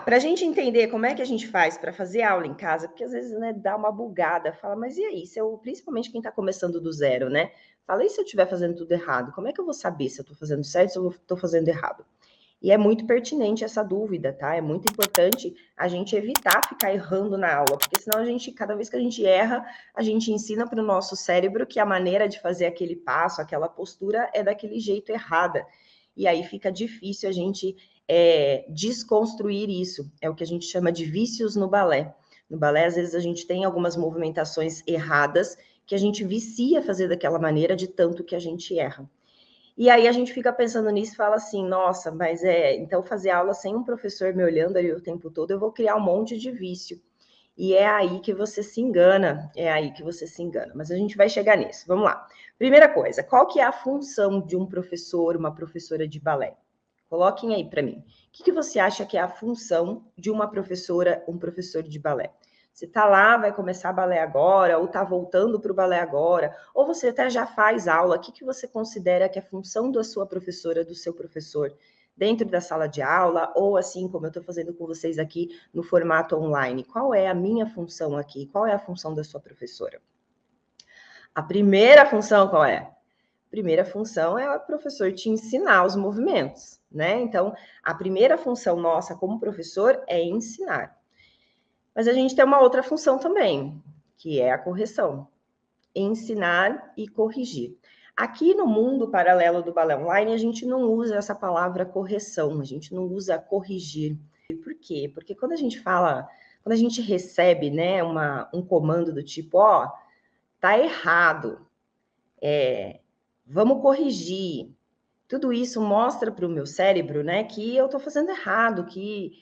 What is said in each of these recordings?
para a gente entender como é que a gente faz para fazer aula em casa, porque às vezes, né, dá uma bugada, fala, mas e aí, se eu, principalmente quem está começando do zero, né? Fala, e se eu estiver fazendo tudo errado? Como é que eu vou saber se eu estou fazendo certo ou se eu estou fazendo errado? E é muito pertinente essa dúvida, tá? É muito importante a gente evitar ficar errando na aula, porque senão a gente, cada vez que a gente erra, a gente ensina para o nosso cérebro que a maneira de fazer aquele passo, aquela postura é daquele jeito errada. E aí fica difícil a gente desconstruir isso. É o que a gente chama de vícios no balé. No balé, às vezes, a gente tem algumas movimentações erradas que a gente vicia a fazer daquela maneira de tanto que a gente erra. E aí a gente fica pensando nisso e fala assim, nossa, mas então fazer aula sem um professor me olhando ali o tempo todo, eu vou criar um monte de vício. E é aí que você se engana, Mas a gente vai chegar nisso, vamos lá. Primeira coisa, qual que é a função de um professor, uma professora de balé? Coloquem aí para mim. O que você acha que é a função de uma professora, um professor de balé? Você está lá, vai começar balé agora, ou está voltando para o balé agora, ou você até já faz aula. O que você considera que é a função da sua professora, do seu professor, dentro da sala de aula, ou assim como eu estou fazendo com vocês aqui no formato online? Qual é a minha função aqui? Qual é a função da sua professora? A primeira função qual é? Primeira função é o professor te ensinar os movimentos, né? Então, a primeira função nossa como professor é ensinar. Mas a gente tem uma outra função também, que é a correção. Ensinar e corrigir. Aqui no mundo paralelo do balé online, a gente não usa essa palavra correção, a gente não usa corrigir. Por quê? Porque quando a gente fala, quando a gente recebe, né, um comando do tipo, ó, tá errado, vamos corrigir. Tudo isso mostra para o meu cérebro, né, que eu estou fazendo errado, que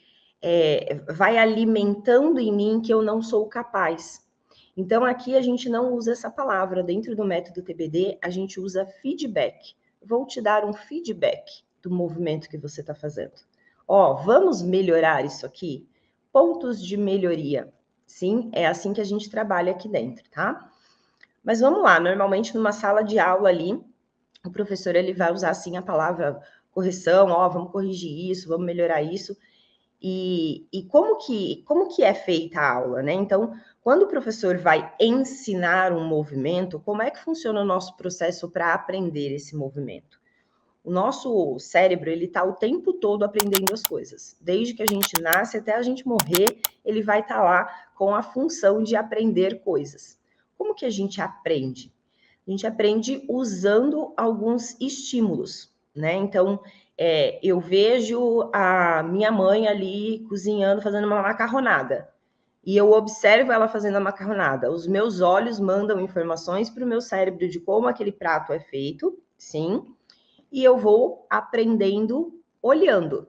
vai alimentando em mim que eu não sou capaz. Então, aqui a gente não usa essa palavra. Dentro do método TBD, a gente usa feedback. Vou te dar um feedback do movimento que você está fazendo. Ó, vamos melhorar isso aqui? Pontos de melhoria. Sim, é assim que a gente trabalha aqui dentro, tá? Mas vamos lá, normalmente numa sala de aula ali, o professor ele vai usar assim a palavra correção, ó, vamos corrigir isso, vamos melhorar isso. E como que é feita a aula, né? Então, quando o professor vai ensinar um movimento, como é que funciona o nosso processo para aprender esse movimento? O nosso cérebro, ele está o tempo todo aprendendo as coisas. Desde que a gente nasce até a gente morrer, ele vai estar lá com a função de aprender coisas. Como que a gente aprende? A gente aprende usando alguns estímulos, né? Então, eu vejo a minha mãe ali cozinhando, fazendo uma macarronada. E eu observo ela fazendo a macarronada. Os meus olhos mandam informações para o meu cérebro de como aquele prato é feito, sim, e eu vou aprendendo olhando,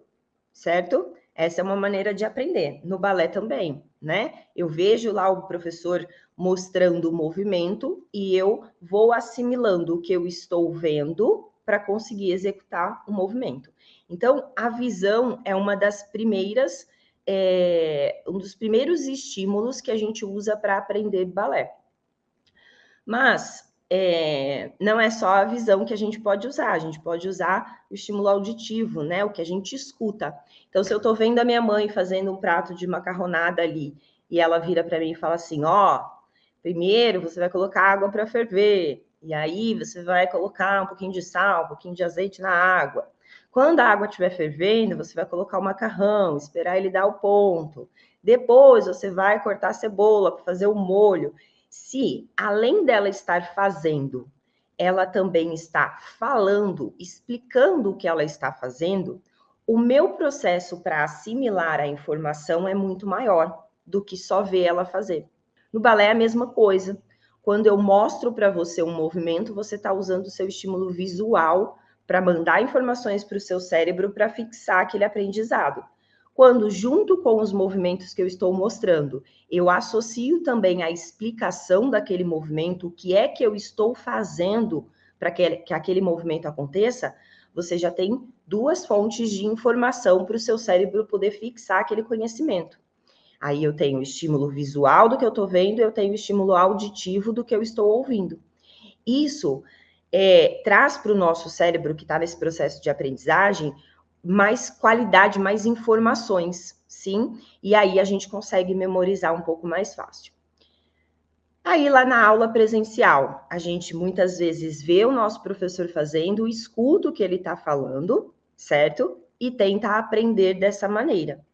certo? Essa é uma maneira de aprender. No balé também, né? Eu vejo lá o professor mostrando o movimento e eu vou assimilando o que eu estou vendo para conseguir executar o movimento. Então, a visão é uma das primeiras, um dos primeiros estímulos que a gente usa para aprender balé. Mas não é só a visão que a gente pode usar o estímulo auditivo, né? O que a gente escuta. Então, se eu estou vendo a minha mãe fazendo um prato de macarronada ali, e ela vira para mim e fala assim: ó, primeiro você vai colocar água para ferver, e aí você vai colocar um pouquinho de sal, um pouquinho de azeite na água. Quando a água estiver fervendo, você vai colocar o macarrão, esperar ele dar o ponto. Depois você vai cortar a cebola para fazer o molho. Se, além dela estar fazendo, ela também está falando, explicando o que ela está fazendo, o meu processo para assimilar a informação é muito maior do que só ver ela fazer. No balé é a mesma coisa. Quando eu mostro para você um movimento, você está usando o seu estímulo visual para mandar informações para o seu cérebro para fixar aquele aprendizado. Quando, junto com os movimentos que eu estou mostrando, eu associo também a explicação daquele movimento, o que é que eu estou fazendo para que aquele movimento aconteça, você já tem duas fontes de informação para o seu cérebro poder fixar aquele conhecimento. Aí eu tenho o estímulo visual do que eu estou vendo, eu tenho o estímulo auditivo do que eu estou ouvindo. Isso traz para o nosso cérebro, que está nesse processo de aprendizagem, mais qualidade, mais informações, sim? E aí a gente consegue memorizar um pouco mais fácil. Aí lá na aula presencial, a gente muitas vezes vê o nosso professor fazendo, escuta o que ele está falando, certo? E tenta aprender dessa maneira.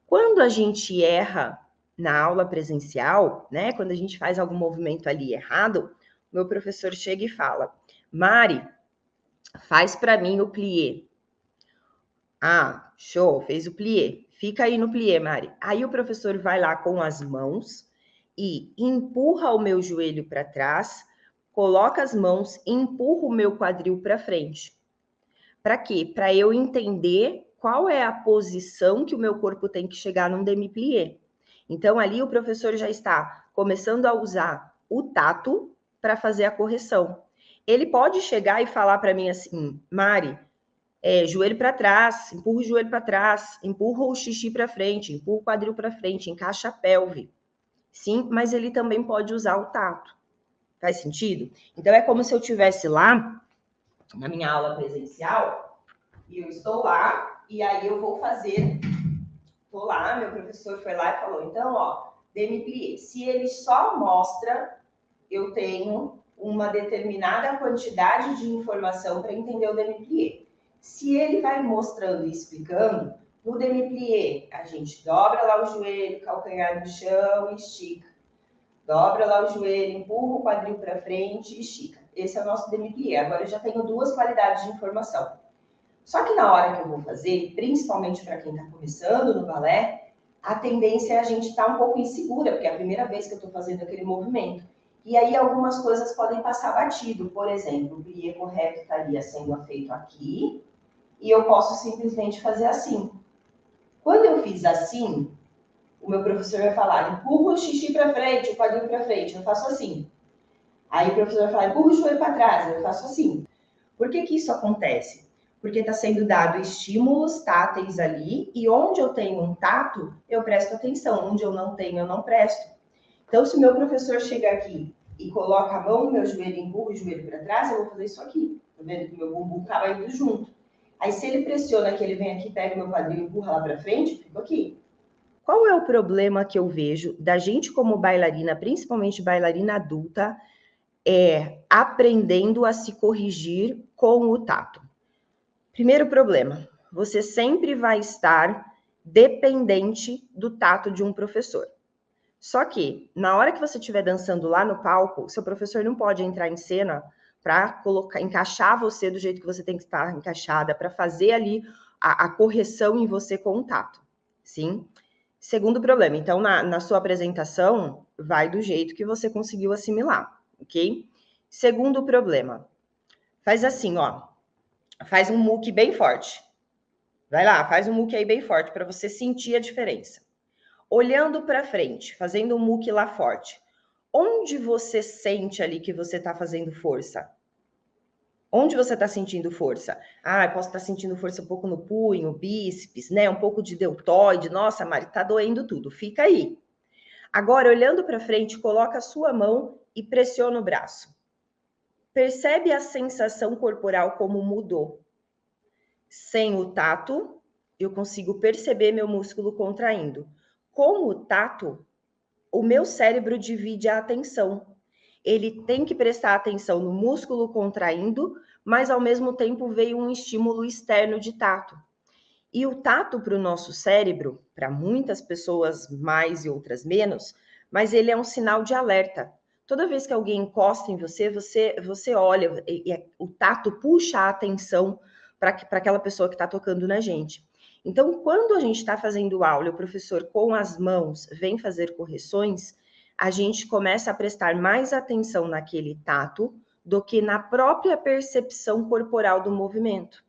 Quando a gente erra na aula presencial, né? Quando a gente faz algum movimento ali errado, meu professor chega e fala: Mari, faz para mim o plié. Ah, show, fez o plié. Fica aí no plié, Mari. Aí o professor vai lá com as mãos e empurra o meu joelho para trás, coloca as mãos e empurra o meu quadril para frente. Para quê? Para eu entender qual é a posição que o meu corpo tem que chegar num demi-plié. Então, ali o professor já está começando a usar o tato para fazer a correção. Ele pode chegar e falar para mim assim, Mari, joelho para trás, empurra o joelho para trás, empurra o xixi para frente, empurra o quadril para frente, encaixa a pelve. Sim, mas ele também pode usar o tato. Faz sentido? Então, é como se eu estivesse lá, na minha aula presencial, e eu estou lá, e aí eu vou fazer. Estou lá, meu professor foi lá e falou, então, ó, demi-plié. Se ele só mostra, eu tenho uma determinada quantidade de informação para entender o demi-plié. Se ele vai mostrando e explicando, no demi-plié, a gente dobra lá o joelho, calcanhar no chão e estica. Dobra lá o joelho, empurra o quadril para frente e estica. Esse é o nosso demi-plié. Agora eu já tenho duas qualidades de informação. Só que na hora que eu vou fazer, principalmente para quem está começando no balé, a tendência é a gente estar um pouco insegura, porque é a primeira vez que eu estou fazendo aquele movimento. E aí algumas coisas podem passar batido. Por exemplo, o plié correto estaria sendo feito aqui, e eu posso simplesmente fazer assim. Quando eu fiz assim, o meu professor vai falar, empurra o xixi para frente, o quadril para frente, eu faço assim. Aí o professor vai falar, empurra o joelho para trás, eu faço assim. Por que que isso acontece? Porque está sendo dado estímulos táteis ali, e onde eu tenho um tato, eu presto atenção, onde eu não tenho, eu não presto. Então, se o meu professor chega aqui e coloca a mão no meu joelho e empurra o joelho para trás, eu vou fazer isso aqui. Tá vendo que o meu bumbum acaba indo junto. Aí, se ele pressiona que ele vem aqui, pega o meu quadril e empurra lá para frente, fico aqui. Qual é o problema que eu vejo da gente como bailarina, principalmente bailarina adulta, aprendendo a se corrigir com o tato? Primeiro problema, você sempre vai estar dependente do tato de um professor. Só que, na hora que você estiver dançando lá no palco, seu professor não pode entrar em cena para encaixar você do jeito que você tem que estar encaixada, para fazer ali a correção em você com o tato, sim? Segundo problema, então, na sua apresentação, vai do jeito que você conseguiu assimilar, ok? Segundo problema, faz assim, ó. Faz um muque bem forte. Vai lá, faz um muque aí bem forte para você sentir a diferença. Olhando para frente, fazendo um muque lá forte. Onde você sente ali que você está fazendo força? Onde você está sentindo força? Ah, eu posso estar sentindo força um pouco no punho, bíceps, né? Um pouco de deltoide. Nossa, Mari, tá doendo tudo. Fica aí. Agora, olhando para frente, coloca a sua mão e pressiona o braço. Percebe a sensação corporal como mudou. Sem o tato, eu consigo perceber meu músculo contraindo. Com o tato, o meu cérebro divide a atenção. Ele tem que prestar atenção no músculo contraindo, mas ao mesmo tempo veio um estímulo externo de tato. E o tato para o nosso cérebro, para muitas pessoas mais e outras menos, mas ele é um sinal de alerta. Toda vez que alguém encosta em você, você olha, o tato puxa a atenção para aquela pessoa que está tocando na gente. Então, quando a gente está fazendo aula, o professor com as mãos vem fazer correções, a gente começa a prestar mais atenção naquele tato do que na própria percepção corporal do movimento.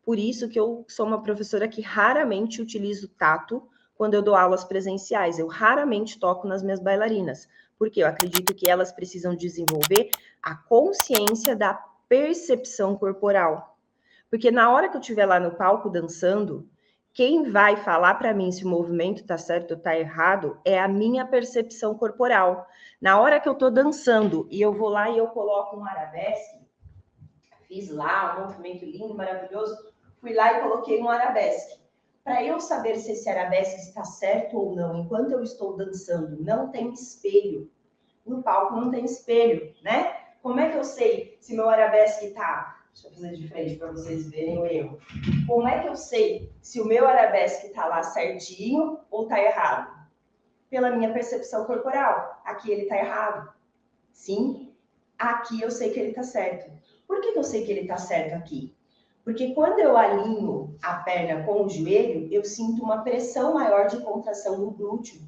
Por isso que eu sou uma professora que raramente utilizo tato quando eu dou aulas presenciais. Eu raramente toco nas minhas bailarinas, porque eu acredito que elas precisam desenvolver a consciência da percepção corporal. Porque na hora que eu estiver lá no palco dançando, quem vai falar para mim se o movimento está certo ou está errado é a minha percepção corporal. Na hora que eu estou dançando e eu vou lá e eu coloco um arabesque, fiz lá um movimento lindo, maravilhoso, fui lá e coloquei um arabesque. Para eu saber se esse arabesque está certo ou não, enquanto eu estou dançando, não tem espelho. No palco não tem espelho, né? Como é que eu sei se meu arabesque está... Deixa eu fazer de frente para vocês verem o erro. Como é que eu sei se o meu arabesque está lá certinho ou está errado? Pela minha percepção corporal. Aqui ele está errado. Sim, aqui eu sei que ele está certo. Por que eu sei que ele está certo aqui? Porque quando eu alinho a perna com o joelho, eu sinto uma pressão maior de contração no glúteo.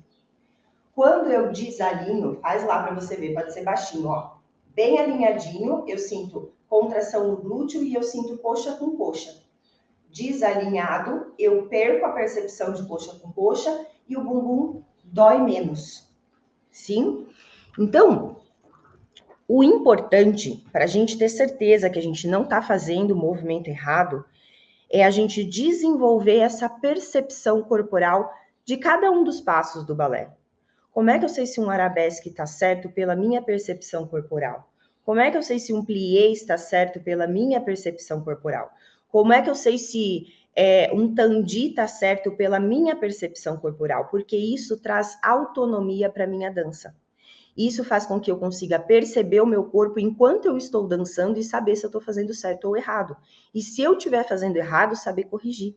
Quando eu desalinho, faz lá para você ver, pode ser baixinho, ó. Bem alinhadinho, eu sinto contração no glúteo e eu sinto coxa com coxa. Desalinhado, eu perco a percepção de coxa com coxa e o bumbum dói menos. Sim? Então, o importante, para a gente ter certeza que a gente não está fazendo o movimento errado, é a gente desenvolver essa percepção corporal de cada um dos passos do balé. Como é que eu sei se um arabesque está certo pela minha percepção corporal? Como é que eu sei se um plié está certo pela minha percepção corporal? Como é que eu sei se um tandi está certo pela minha percepção corporal? Porque isso traz autonomia para a minha dança. Isso faz com que eu consiga perceber o meu corpo enquanto eu estou dançando e saber se eu estou fazendo certo ou errado. E se eu estiver fazendo errado, saber corrigir.